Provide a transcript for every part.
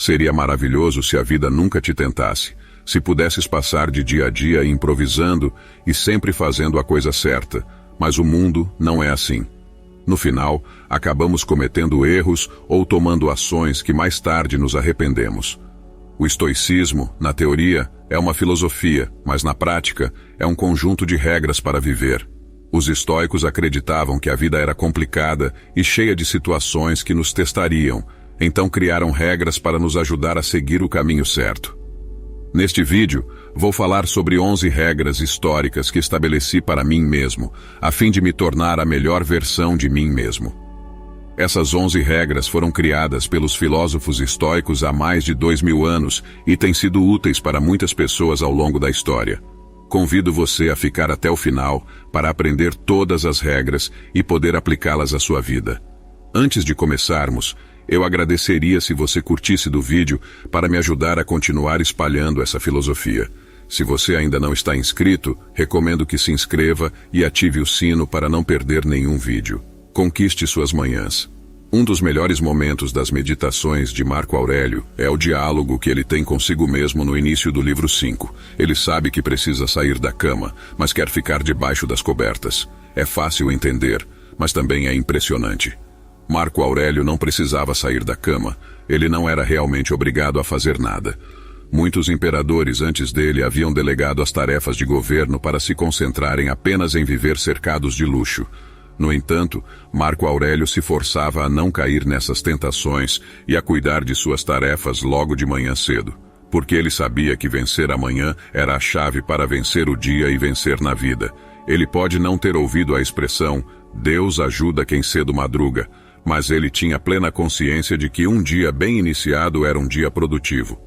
Seria maravilhoso se a vida nunca te tentasse, se pudesses passar de dia a dia improvisando e sempre fazendo a coisa certa, mas o mundo não é assim. No final, acabamos cometendo erros ou tomando ações que mais tarde nos arrependemos. O estoicismo, na teoria, é uma filosofia, mas na prática é um conjunto de regras para viver. Os estoicos acreditavam que a vida era complicada e cheia de situações que nos testariam, então criaram regras para nos ajudar a seguir o caminho certo. Neste vídeo, vou falar sobre 11 regras históricas que estabeleci para mim mesmo, a fim de me tornar a melhor versão de mim mesmo. Essas 11 regras foram criadas pelos filósofos estoicos há mais de 2000 anos e têm sido úteis para muitas pessoas ao longo da história. Convido você a ficar até o final para aprender todas as regras e poder aplicá-las à sua vida. Antes de começarmos, eu agradeceria se você curtisse do vídeo para me ajudar a continuar espalhando essa filosofia. Se você ainda não está inscrito, recomendo que se inscreva e ative o sino para não perder nenhum vídeo. Conquiste suas manhãs. Um dos melhores momentos das meditações de Marco Aurélio é o diálogo que ele tem consigo mesmo no início do livro 5. Ele sabe que precisa sair da cama, mas quer ficar debaixo das cobertas. É fácil entender, mas também é impressionante. Marco Aurélio não precisava sair da cama. Ele não era realmente obrigado a fazer nada. Muitos imperadores antes dele haviam delegado as tarefas de governo para se concentrarem apenas em viver cercados de luxo. No entanto, Marco Aurélio se forçava a não cair nessas tentações e a cuidar de suas tarefas logo de manhã cedo, porque ele sabia que vencer amanhã era a chave para vencer o dia e vencer na vida. Ele pode não ter ouvido a expressão "Deus ajuda quem cedo madruga", mas ele tinha plena consciência de que um dia bem iniciado era um dia produtivo.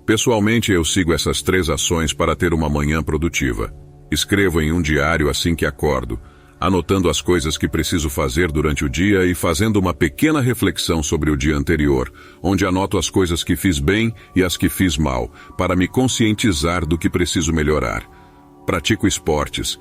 Pessoalmente, eu sigo essas 3 ações para ter uma manhã produtiva. Escrevo em um diário assim que acordo, anotando as coisas que preciso fazer durante o dia e fazendo uma pequena reflexão sobre o dia anterior, onde anoto as coisas que fiz bem e as que fiz mal, para me conscientizar do que preciso melhorar. Pratico esportes.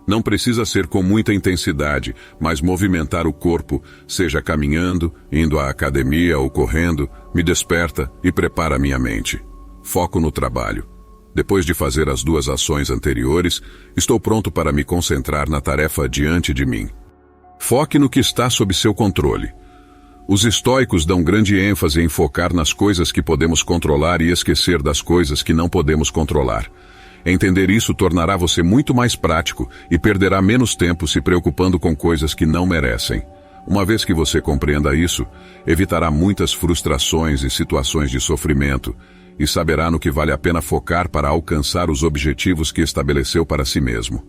Não precisa ser com muita intensidade, mas movimentar o corpo, seja caminhando, indo à academia ou correndo, me desperta e prepara minha mente. Foco no trabalho. Depois de fazer as 2 ações anteriores, estou pronto para me concentrar na tarefa diante de mim. Foque no que está sob seu controle. Os estoicos dão grande ênfase em focar nas coisas que podemos controlar e esquecer das coisas que não podemos controlar. Entender isso tornará você muito mais prático e perderá menos tempo se preocupando com coisas que não merecem. Uma vez que você compreenda isso, evitará muitas frustrações e situações de sofrimento e saberá no que vale a pena focar para alcançar os objetivos que estabeleceu para si mesmo.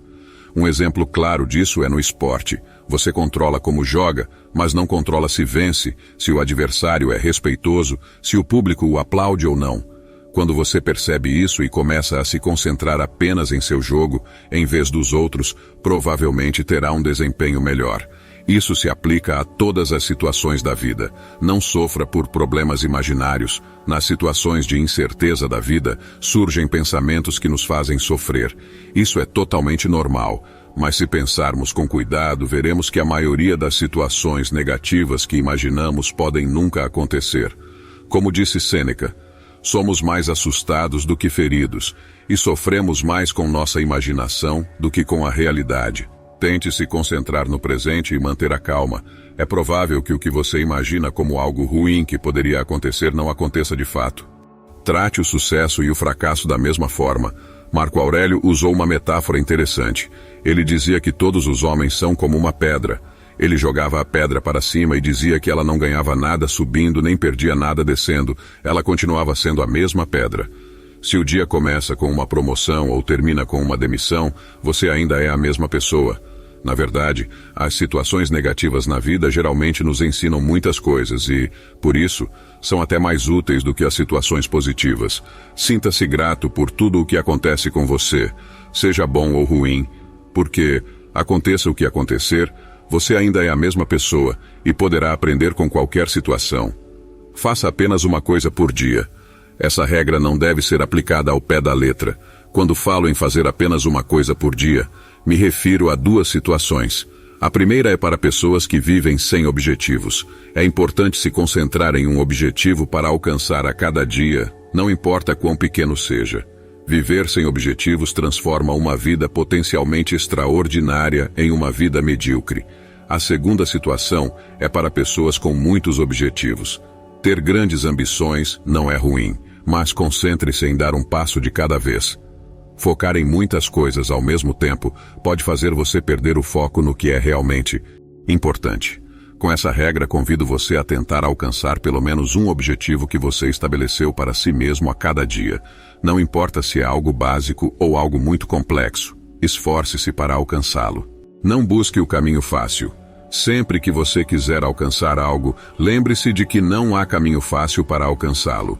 Um exemplo claro disso é no esporte. Você controla como joga, mas não controla se vence, se o adversário é respeitoso, se o público o aplaude ou não. Quando você percebe isso e começa a se concentrar apenas em seu jogo, em vez dos outros, provavelmente terá um desempenho melhor. Isso se aplica a todas as situações da vida. Não sofra por problemas imaginários. Nas situações de incerteza da vida, surgem pensamentos que nos fazem sofrer. Isso é totalmente normal. Mas se pensarmos com cuidado, veremos que a maioria das situações negativas que imaginamos podem nunca acontecer. Como disse Sêneca, somos mais assustados do que feridos, e sofremos mais com nossa imaginação do que com a realidade. Tente se concentrar no presente e manter a calma. É provável que o que você imagina como algo ruim que poderia acontecer não aconteça de fato. Trate o sucesso e o fracasso da mesma forma. Marco Aurélio usou uma metáfora interessante. Ele dizia que todos os homens são como uma pedra. Ele jogava a pedra para cima e dizia que ela não ganhava nada subindo nem perdia nada descendo. Ela continuava sendo a mesma pedra. Se o dia começa com uma promoção ou termina com uma demissão, você ainda é a mesma pessoa. Na verdade, as situações negativas na vida geralmente nos ensinam muitas coisas e, por isso, são até mais úteis do que as situações positivas. Sinta-se grato por tudo o que acontece com você, seja bom ou ruim, porque, aconteça o que acontecer, você ainda é a mesma pessoa e poderá aprender com qualquer situação. Faça apenas uma coisa por dia. Essa regra não deve ser aplicada ao pé da letra. Quando falo em fazer apenas uma coisa por dia, me refiro a duas situações. A primeira é para pessoas que vivem sem objetivos. É importante se concentrar em um objetivo para alcançar a cada dia, não importa quão pequeno seja. Viver sem objetivos transforma uma vida potencialmente extraordinária em uma vida medíocre. A segunda situação é para pessoas com muitos objetivos. Ter grandes ambições não é ruim, mas concentre-se em dar um passo de cada vez. Focar em muitas coisas ao mesmo tempo pode fazer você perder o foco no que é realmente importante. Com essa regra, convido você a tentar alcançar pelo menos um objetivo que você estabeleceu para si mesmo a cada dia. Não importa se é algo básico ou algo muito complexo. Esforce-se para alcançá-lo. Não busque o caminho fácil. Sempre que você quiser alcançar algo, lembre-se de que não há caminho fácil para alcançá-lo.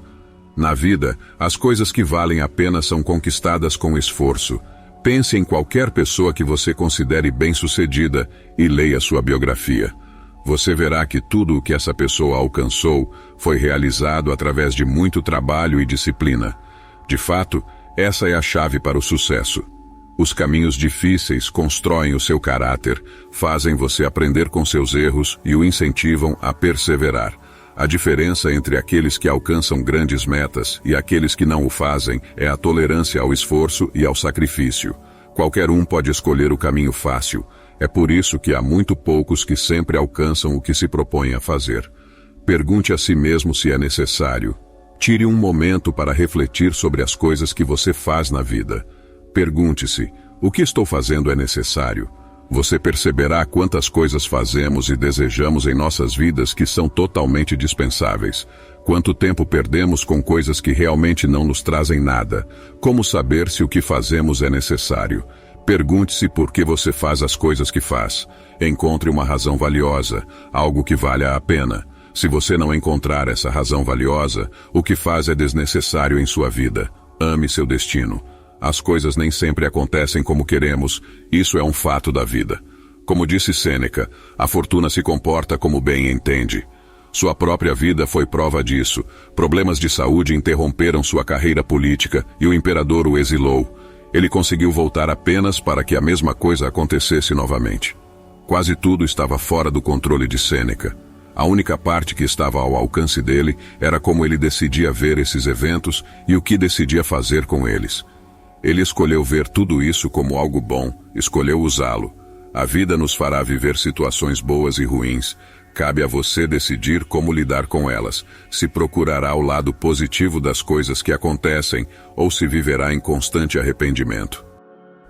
Na vida, as coisas que valem a pena são conquistadas com esforço. Pense em qualquer pessoa que você considere bem-sucedida e leia sua biografia. Você verá que tudo o que essa pessoa alcançou foi realizado através de muito trabalho e disciplina. De fato, essa é a chave para o sucesso. Os caminhos difíceis constroem o seu caráter, fazem você aprender com seus erros e o incentivam a perseverar. A diferença entre aqueles que alcançam grandes metas e aqueles que não o fazem é a tolerância ao esforço e ao sacrifício. Qualquer um pode escolher o caminho fácil. É por isso que há muito poucos que sempre alcançam o que se propõem a fazer. Pergunte a si mesmo se é necessário. Tire um momento para refletir sobre as coisas que você faz na vida. Pergunte-se, o que estou fazendo é necessário? Você perceberá quantas coisas fazemos e desejamos em nossas vidas que são totalmente dispensáveis. Quanto tempo perdemos com coisas que realmente não nos trazem nada. Como saber se o que fazemos é necessário? Pergunte-se por que você faz as coisas que faz. Encontre uma razão valiosa, algo que valha a pena. Se você não encontrar essa razão valiosa, o que faz é desnecessário em sua vida. Ame seu destino. As coisas nem sempre acontecem como queremos, isso é um fato da vida. Como disse Sêneca, a fortuna se comporta como bem entende. Sua própria vida foi prova disso. Problemas de saúde interromperam sua carreira política e o imperador o exilou. Ele conseguiu voltar apenas para que a mesma coisa acontecesse novamente. Quase tudo estava fora do controle de Sêneca. A única parte que estava ao alcance dele era como ele decidia ver esses eventos e o que decidia fazer com eles. Ele escolheu ver tudo isso como algo bom, escolheu usá-lo. A vida nos fará viver situações boas e ruins. Cabe a você decidir como lidar com elas, se procurará o lado positivo das coisas que acontecem ou se viverá em constante arrependimento.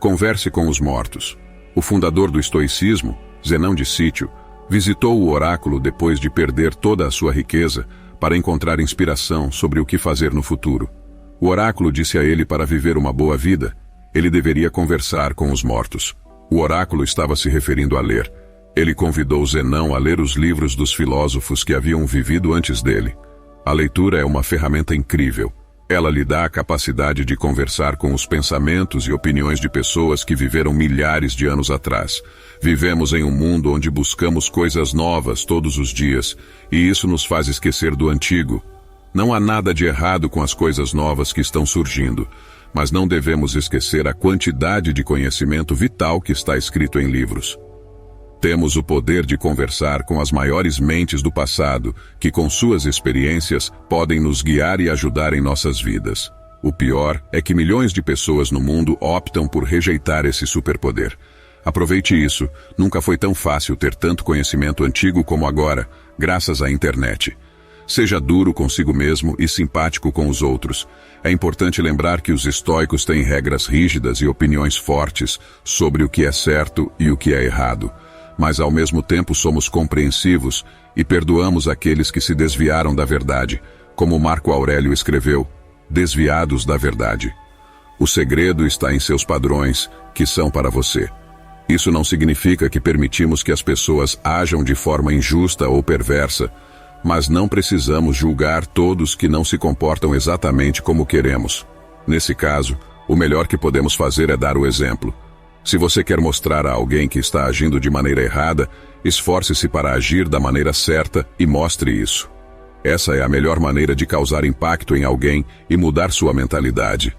Converse com os mortos. O fundador do estoicismo, Zenão de Cítio, visitou o oráculo depois de perder toda a sua riqueza para encontrar inspiração sobre o que fazer no futuro. O oráculo disse a ele para viver uma boa vida, ele deveria conversar com os mortos. O oráculo estava se referindo a ler. Ele convidou Zenão a ler os livros dos filósofos que haviam vivido antes dele. A leitura é uma ferramenta incrível. Ela lhe dá a capacidade de conversar com os pensamentos e opiniões de pessoas que viveram milhares de anos atrás. Vivemos em um mundo onde buscamos coisas novas todos os dias, e isso nos faz esquecer do antigo. Não há nada de errado com as coisas novas que estão surgindo, mas não devemos esquecer a quantidade de conhecimento vital que está escrito em livros. Temos o poder de conversar com as maiores mentes do passado, que com suas experiências podem nos guiar e ajudar em nossas vidas. O pior é que milhões de pessoas no mundo optam por rejeitar esse superpoder. Aproveite isso, nunca foi tão fácil ter tanto conhecimento antigo como agora, graças à internet. Seja duro consigo mesmo e simpático com os outros. É importante lembrar que os estoicos têm regras rígidas e opiniões fortes sobre o que é certo e o que é errado. Mas ao mesmo tempo somos compreensivos e perdoamos aqueles que se desviaram da verdade, como Marco Aurélio escreveu, desviados da verdade. O segredo está em seus padrões, que são para você. Isso não significa que permitimos que as pessoas ajam de forma injusta ou perversa, mas não precisamos julgar todos que não se comportam exatamente como queremos. Nesse caso, o melhor que podemos fazer é dar o exemplo. Se você quer mostrar a alguém que está agindo de maneira errada, esforce-se para agir da maneira certa e mostre isso. Essa é a melhor maneira de causar impacto em alguém e mudar sua mentalidade.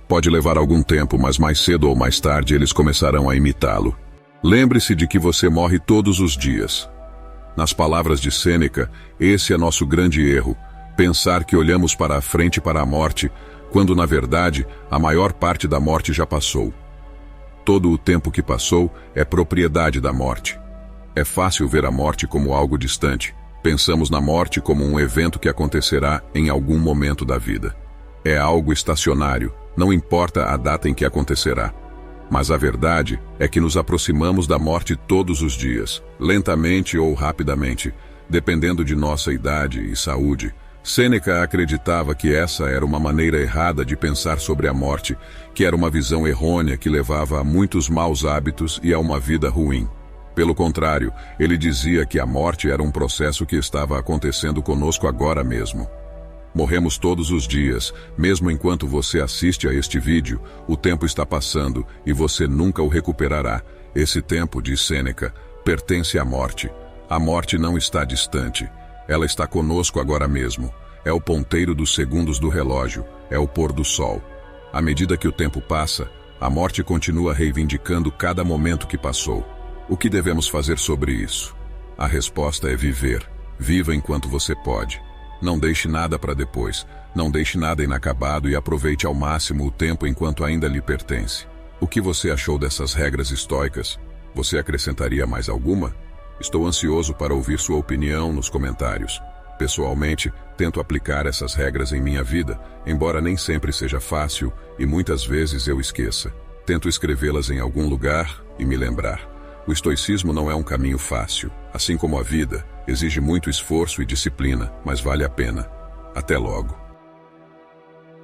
Pode levar algum tempo, mas mais cedo ou mais tarde eles começarão a imitá-lo. Lembre-se de que você morre todos os dias. Nas palavras de Sêneca, esse é nosso grande erro, pensar que olhamos para a frente para a morte, quando na verdade a maior parte da morte já passou. Todo o tempo que passou é propriedade da morte. É fácil ver a morte como algo distante. Pensamos na morte como um evento que acontecerá em algum momento da vida. É algo estacionário, não importa a data em que acontecerá. Mas a verdade é que nos aproximamos da morte todos os dias, lentamente ou rapidamente, dependendo de nossa idade e saúde. Sêneca acreditava que essa era uma maneira errada de pensar sobre a morte, que era uma visão errônea que levava a muitos maus hábitos e a uma vida ruim. Pelo contrário, ele dizia que a morte era um processo que estava acontecendo conosco agora mesmo. Morremos todos os dias, mesmo enquanto você assiste a este vídeo, o tempo está passando e você nunca o recuperará. Esse tempo, diz Sêneca, pertence à morte. A morte não está distante. Ela está conosco agora mesmo. É o ponteiro dos segundos do relógio, é o pôr do sol. À medida que o tempo passa, a morte continua reivindicando cada momento que passou. O que devemos fazer sobre isso? A resposta é viver. Viva enquanto você pode. Não deixe nada para depois. Não deixe nada inacabado e aproveite ao máximo o tempo enquanto ainda lhe pertence. O que você achou dessas regras estoicas? Você acrescentaria mais alguma? Estou ansioso para ouvir sua opinião nos comentários. Pessoalmente, tento aplicar essas regras em minha vida, embora nem sempre seja fácil e muitas vezes eu esqueça. Tento escrevê-las em algum lugar e me lembrar. O estoicismo não é um caminho fácil. Assim como a vida, exige muito esforço e disciplina, mas vale a pena. Até logo.